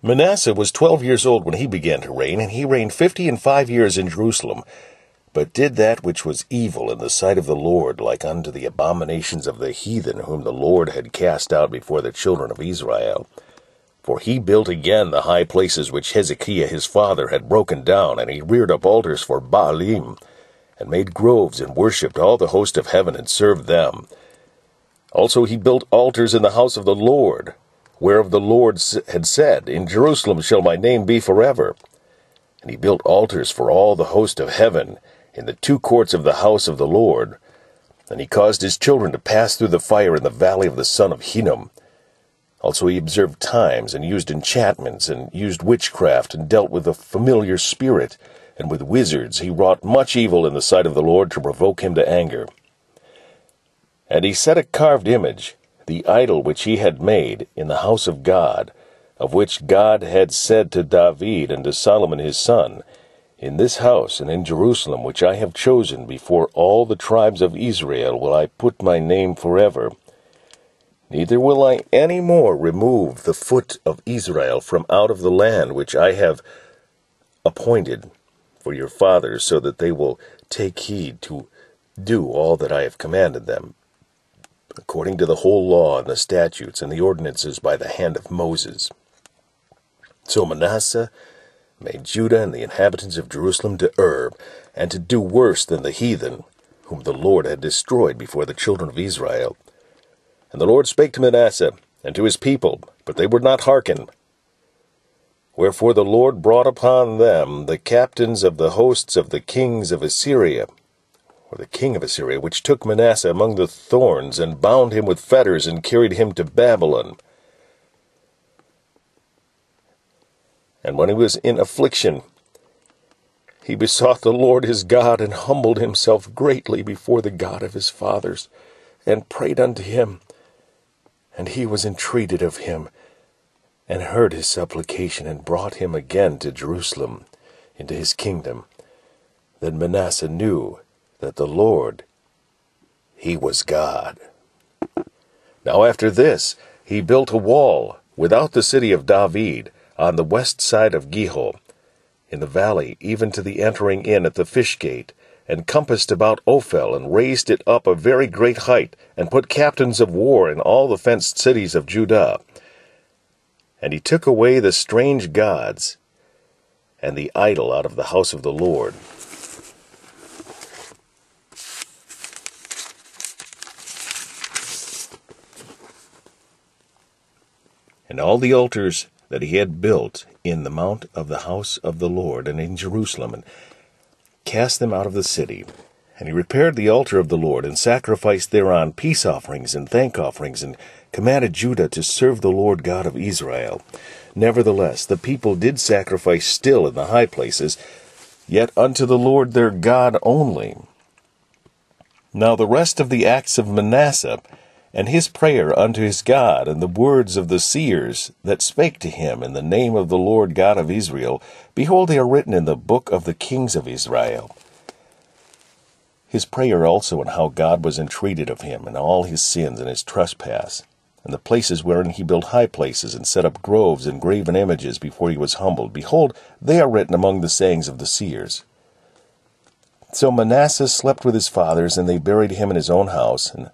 Manasseh was 12 years old when he began to reign, and he reigned 50 and 5 years in Jerusalem, but did that which was evil in the sight of the Lord, like unto the abominations of the heathen, whom the Lord had cast out before the children of Israel. For he built again the high places which Hezekiah his father had broken down, and he reared up altars for Baalim, and made groves, and worshipped all the host of heaven, and served them. Also he built altars in the house of the Lord, whereof the Lord had said, In Jerusalem shall my name be forever. And he built altars for all the host of heaven in the two courts of the house of the Lord. And he caused his children to pass through the fire in the valley of the son of Hinnom. Also he observed times, and used enchantments, and used witchcraft, and dealt with a familiar spirit, and with wizards. He wrought much evil in the sight of the Lord, to provoke him to anger. And he set a carved image, the idol which he had made, in the house of God, of which God had said to David and to Solomon his son, In this house and in Jerusalem, which I have chosen before all the tribes of Israel, will I put my name forever. Neither will I any more remove the foot of Israel from out of the land which I have appointed for your fathers, so that they will take heed to do all that I have commanded them, according to the whole law and the statutes and the ordinances by the hand of Moses. So Manasseh made Judah and the inhabitants of Jerusalem to err, and to do worse than the heathen, whom the Lord had destroyed before the children of Israel. And the Lord spake to Manasseh and to his people, but they would not hearken. Wherefore the Lord brought upon them the captains of the hosts of the kings of Assyria, or the king of Assyria, which took Manasseh among the thorns, and bound him with fetters, and carried him to Babylon. And when he was in affliction, he besought the Lord his God, and humbled himself greatly before the God of his fathers, and prayed unto him. And he was entreated of him, and heard his supplication, and brought him again to Jerusalem, into his kingdom. Then Manasseh knew that the Lord, he was God. Now after this he built a wall without the city of David, on the west side of Gihon, in the valley, even to the entering in at the fish gate, and compassed about Ophel, and raised it up a very great height, and put captains of war in all the fenced cities of Judah. And he took away the strange gods and the idol out of the house of the Lord. And all the altars that he had built in the mount of the house of the Lord, and in Jerusalem, and cast them out of the city. And he repaired the altar of the Lord, and sacrificed thereon peace offerings and thank offerings, and commanded Judah to serve the Lord God of Israel. Nevertheless, the people did sacrifice still in the high places, yet unto the Lord their God only. Now the rest of the acts of Manasseh, and his prayer unto his God, and the words of the seers that spake to him in the name of the Lord God of Israel, behold, they are written in the book of the kings of Israel. His prayer also, and how God was entreated of him, and all his sins and his trespass, and the places wherein he built high places, and set up groves and graven images before he was humbled, behold, they are written among the sayings of the seers. So Manasseh slept with his fathers, and they buried him in his own house, and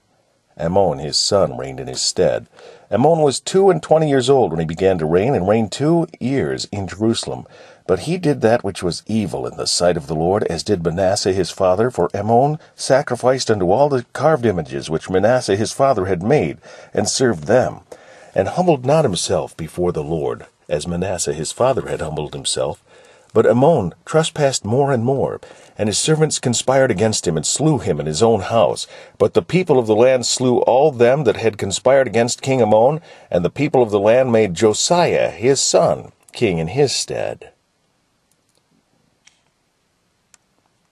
Amon his son reigned in his stead. Amon was 22 years old when he began to reign, and reigned 2 years in Jerusalem. But he did that which was evil in the sight of the Lord, as did Manasseh his father. For Amon sacrificed unto all the carved images which Manasseh his father had made, and served them, and humbled not himself before the Lord, as Manasseh his father had humbled himself. But Amon trespassed more and more, and his servants conspired against him, and slew him in his own house. But the people of the land slew all them that had conspired against King Amon, and the people of the land made Josiah his son king in his stead.